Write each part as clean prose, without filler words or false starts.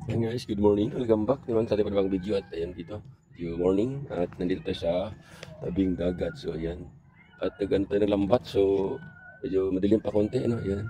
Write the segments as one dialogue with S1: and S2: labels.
S1: Ayan guys, good morning. Welcome back naman sa ating panibagong video at ayan dito. Good morning at nandito tayo sa tabing dagat. So ayan. At nagano tayo ng lambat. So medyo madilim pa konti. Ano? Ayan.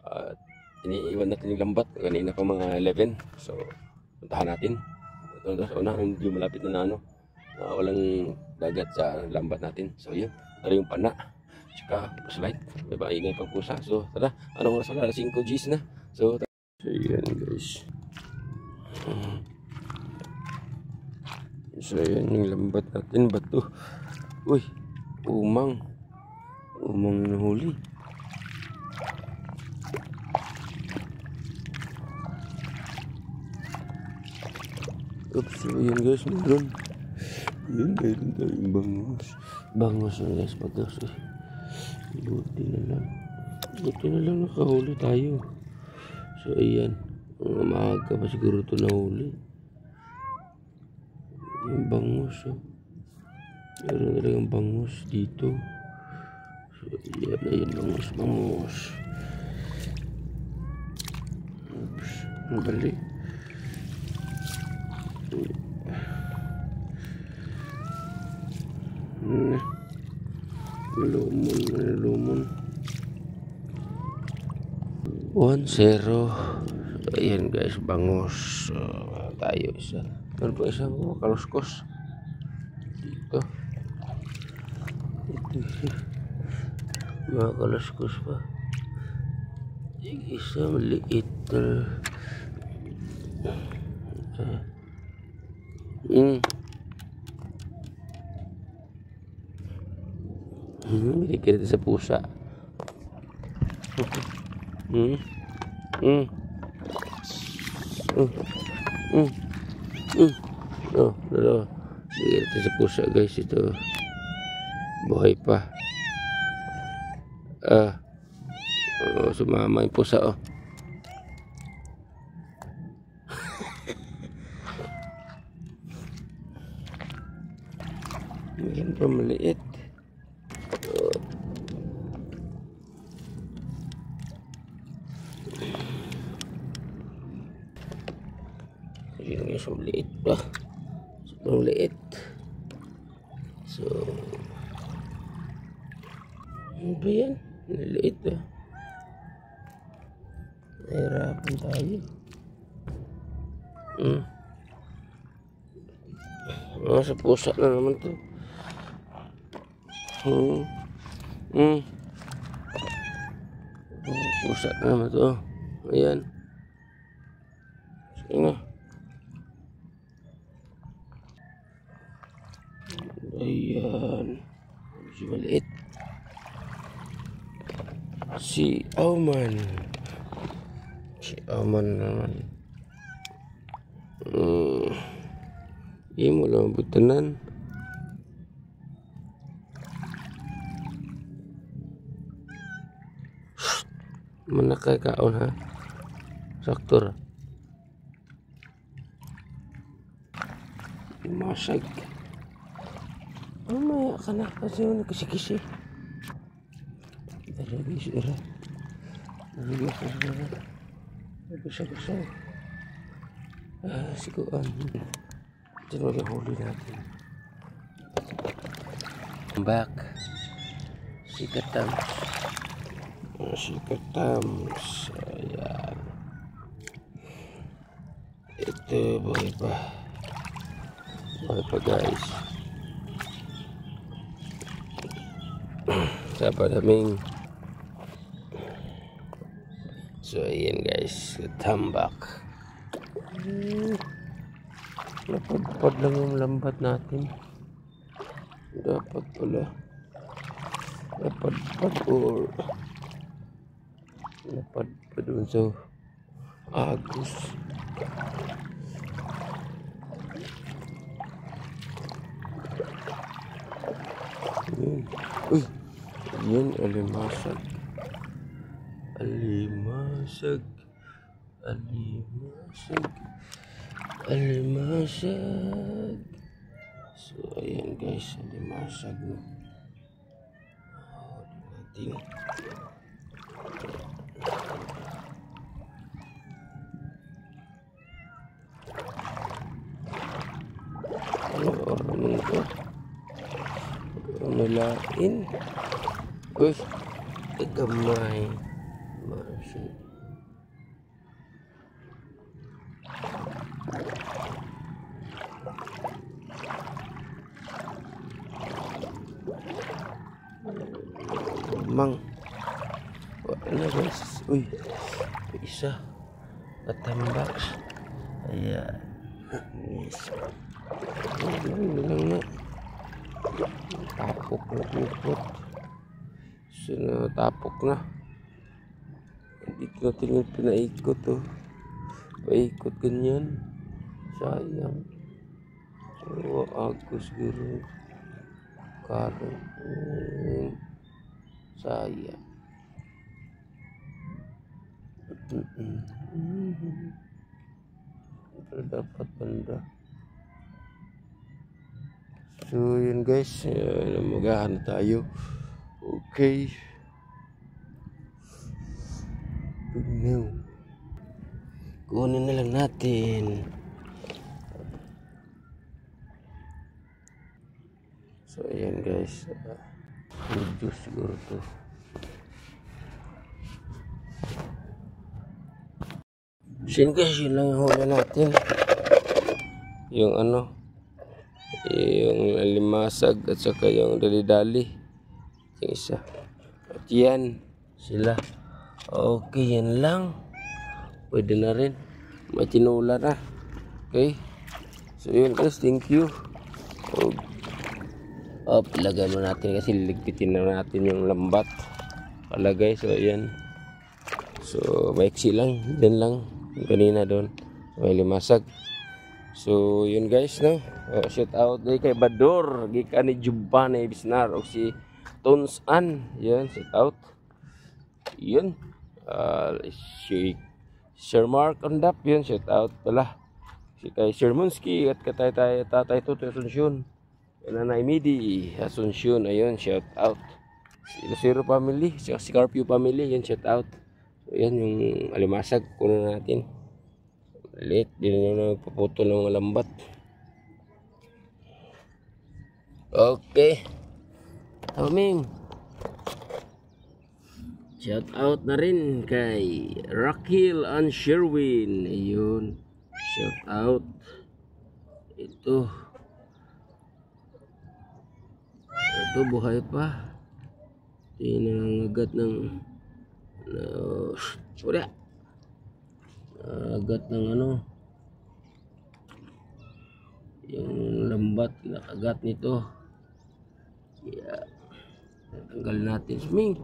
S1: At iniiwan natin yung lambat. Kanina pa mga 11. So puntahan natin. Ito sa una. Medyo malapit na ano. Walang dagat sa lambat natin. So ayan. Tara yung pana. Tsaka flashlight. May maingay pang pusa. So tara. Anong oras wala? 5 Gs na. So ayan guys. So ayan yung lambat natin, bato. Uy, umang nahuli. Oops, so ayan guys, meron tayong bangos na guys, bagas eh. Buti na lang nakahuli tayo. So ayan, maaga pa siguro ito nahuli. Yung bangus, oh. Meron talagang bangus dito. So, ayan, bangus. Oops, ang bali. Lumon. 1-0. Ayan guys, bangus. Tayo isa. Meron pa isang kaluskos dito. Mga kaluskos pa. Yung isa maliit. Binigyan natin sa pusa. Dalawa. Binigyan natin sa pusa guys. Ito buhay pa. Sumama yung pusa, oh. Meron pa maliit. Yun yung so liit pa. Sobrang liit. So ano ba yan? Naliit ah. Nahirapan tayo. Sa pusa na naman to. Pusa na naman to. Ayan. Sige na. Ayan. Si maliit. Si Auman naman. Hindi mo lang butanan. Manakay kaon ha. Saktor. Masag. Mamaya ka na kasi yung nagkisi-kisi. Dara. Nagkisa-kisa. Siguan. Diyan wala huli natin. Back. Sikatams. Ayan. Ito buhay pa guys. Sa daming. So ayan guys, tambak. Napadpad lang yung lambat natin. Dapat pala napadpad or napadpad dun sa agos. Uy, yan alimasag. So ayan guys, alimasag no. Natin. Oh, nalain. Uy, gamay. Masih. Mang. Ano guys? Uy, isa. Katambak. Ayan. Yes. Lang na. Tapok na pupot. Tapok na. Dito natin yung pinaikot oh. Paikot ganyan. Sayang. So, agos gano'n. Karo. Sayang. Pero dapat banda. So yun guys, magahan tayo. Okay. Now, kunin na lang natin. So ayan guys, juice siguro to. Sin guys, yun lang yung huli natin. Yung ano, yung limasag at saka yung dali-dali. Yung isa. At yan, sila. Okay, yan lang. Pwede na rin. May tinula na. Okay. So yun guys, thank you. Ilagay mo natin kasi ligpitin na natin yung lambat. Palagay, so ayan. So maiksi lang, din lang. Kanina doon, may limasag. So yun guys, no. Shout out day kay Bador, gikan ni Jubban ni Bisnar o si Tones An. Yan, shout out. Yun. Si Sir Mark Ondap, yun, shout out pala. Si kay Sir Munski at tatay Tutoy Asunsyon. Nanay Midi Asunsyon, ayun, shout out. Si Lucero family, si Scarpio family, yun, shout out. So yan yung alimasag, kunin natin. Maliit, di na nagpaputo ng lambat. Okay. Taming. Shout out na rin kay Rakil and Sherwin. Ayun. Shout out. Ito buhay pa. Tinangagat ng agat ng ano, yung lambat nakagat nito. Yeah. Tanggal natin sming.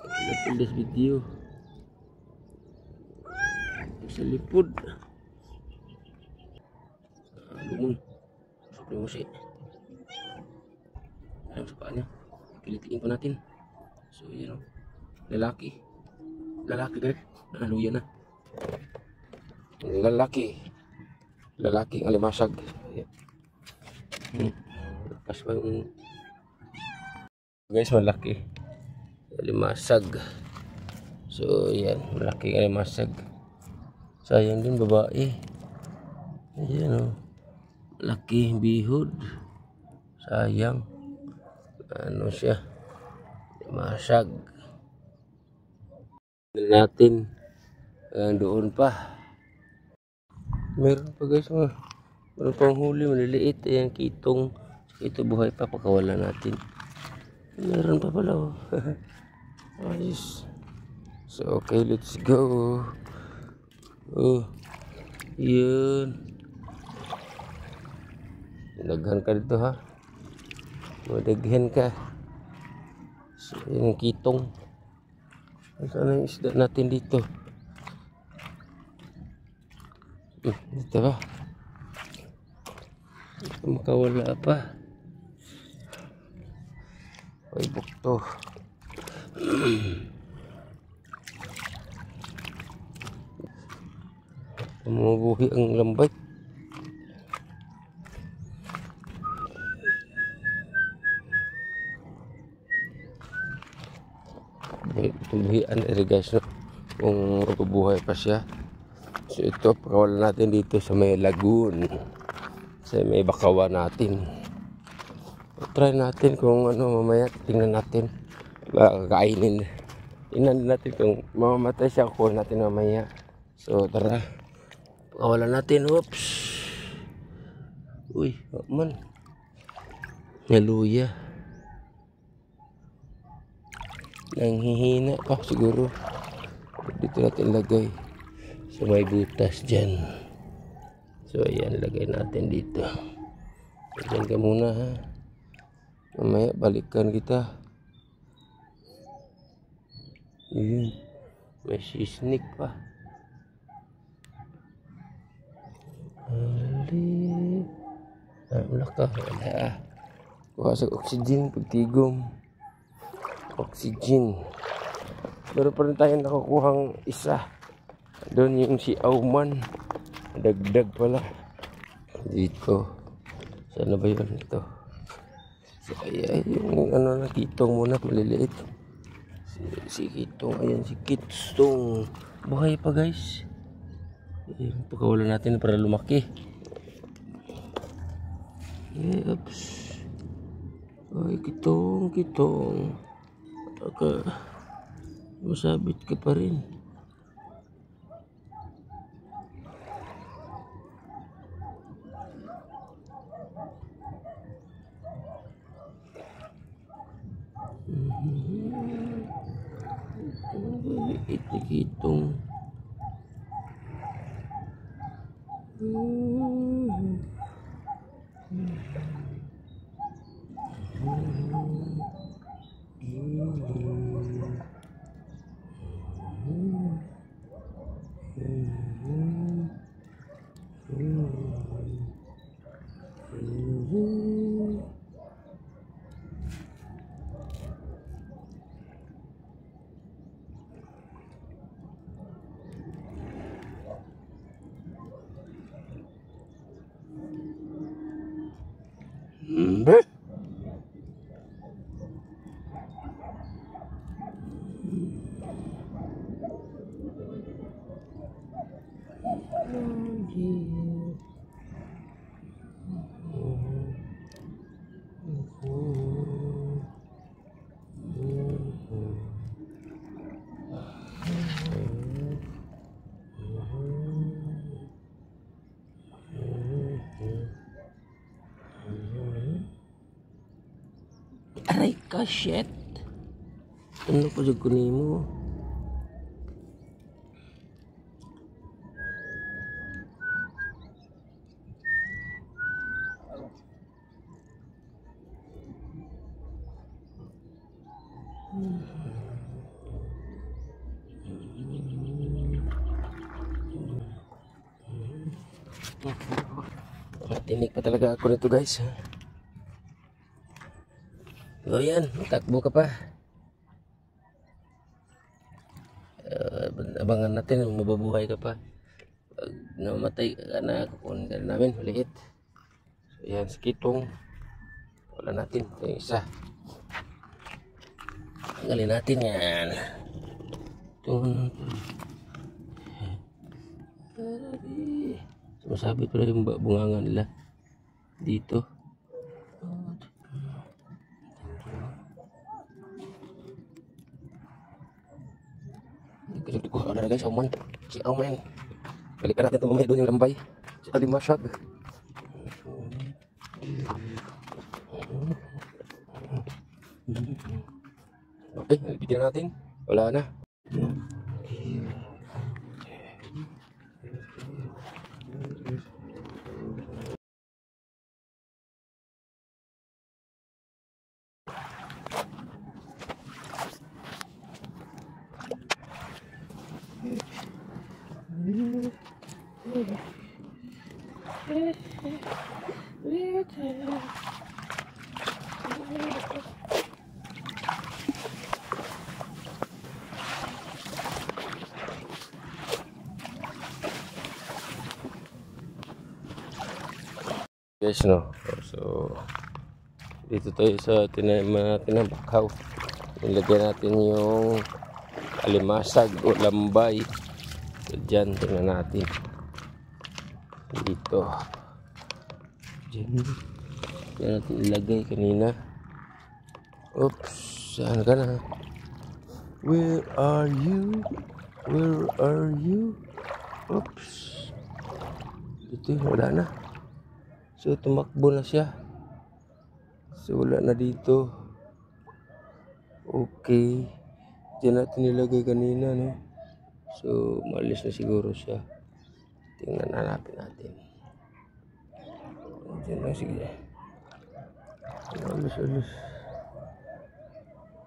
S1: Napil this video sa lipod. Lumon sobrang musik alam sa paa niya. Pilitiin pa natin. So yan o, lalaki guys, naluya na. Lalaki ang alimasag. Lepas pa yung guys, malaki alimasag. So yan, malaki alimasag. Sayang din babae. Ayan o, laki bihod. Sayang. Ano siya, alimasag natin. Doon pa meron pa guys, meron pang huli maliliit. Ayan, kitong. Ito buhay pa, pakawala natin. Meron pa pala oh. Ayos. So okay, let's go. Oh, yun. Daghan ka dito ha, madaghan ka. So yun ang kitong. Saan yung isda natin dito? Dito ba? Makawala pa. Ay bukto. Mabuhi ang lambat. Buhian guys, no? Kung mabubuhay pa siya. So ito, pakawalan natin dito sa may lagoon. Kasi may bakawan natin. Try natin kung ano mamaya. Tingnan natin. Kakainin. Tingnan natin kung mamamatay siya. Kuha natin mamaya. So tara. Pakawalan natin. Oops. Uy, man. Naluya. Nanghihina pa siguro. Dito natin lagay. So may butas dyan. So ayan, lagay natin dito. Diyan ka muna ha. Mamaya balikan kita. Yun. May sisnik pa. Wala ka. Wala. Kuha sa oxygen. Pagtigom. Oxygen. Pero pa rin tayo nakakuhang isa. Doon yung si Auman. Dagdag pala. Dito. Sana ba yun ito? So, ayan, yung ano na kitong muna, maliliit. Si kitong, ayan si kitong. Buhay pa guys. Ayan, pagkawalan natin para lumaki. Oops. Ay, kitong. Masabit ka pa rin. Kitong. Aray ka, shit. Ano pa dyan kunin mo? Matinig pa talaga ako nito guys. So yan, takbo ka pa. Abangan natin, mababuhay ka pa. Pag namatay ka na, kukunin ka na namin, maliit. So yan, si kitong. Wala natin, ito yung isa. Tanggalin natin yan. Sumasabit pala yung bungangan nila dito. Kasi ko ada guys, Auman. Si Auman. Balikan natin itong mamaya doon yung lambay. Si Adi Masyag. Okay, bigyan natin. Wala na. Guys, no. So dito tayo sa tinaman natin ng bakaw. Ilagay natin yung alimasag o lambay. So dyan, tingnan natin dito. Diyan. Diyan natin ilagay kanina. Oops. Saan ka na? Where are you? Where are you? Oops. Dito, wala na. So, tumakbo na siya. So, wala na dito. Okay. Diyan natin nilagay kanina, no? So, malis na siguro siya. Tingnan hanapin natin. Diyan na, sige. Alis.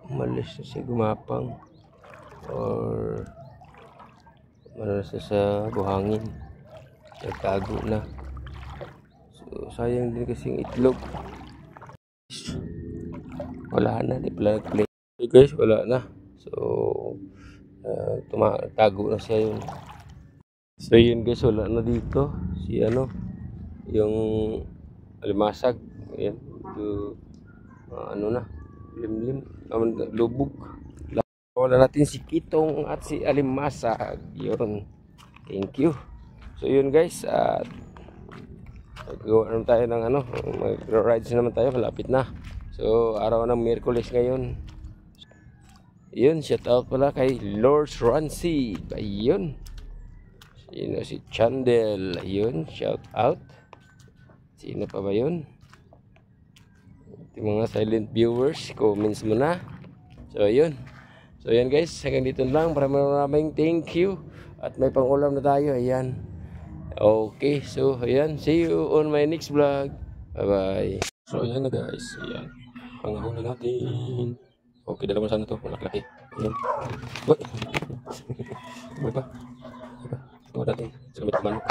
S1: Malis na siya gumapang. Or malas na sa buhangin. Nagtago na. So, sayang din kasing itlog. Wala na, di pala nag-play. Okay guys, wala na. So, tago na siya yun. So yun guys, wala na dito. Si ano, yung alimasag. Ayan, ito, ano na, limlim, lubog. Wala natin si Kitong at si alimasag. Yun, thank you. So yun guys, gawa naman tayo ng ano, mag-rides naman tayo, malapit na. So araw ng Miyerkules ngayon. Yun, shout out pala kay Lord Rancy. Ayun, sino si Chandel. Ayun, shout out. Sino pa ba yun? Yung mga silent viewers, comments mo na. So ayun. So ayan guys, hanggang dito lang. Maraming thank you. At may pang-ulam na tayo. Ayan. Okay, so ayan, see you on my next vlog. Bye bye. So ayan na guys, ayan, panghuli natin. Okay, dalawa sana to, malaki. Ayan. What? Ano ba? Ito natin, sa manok.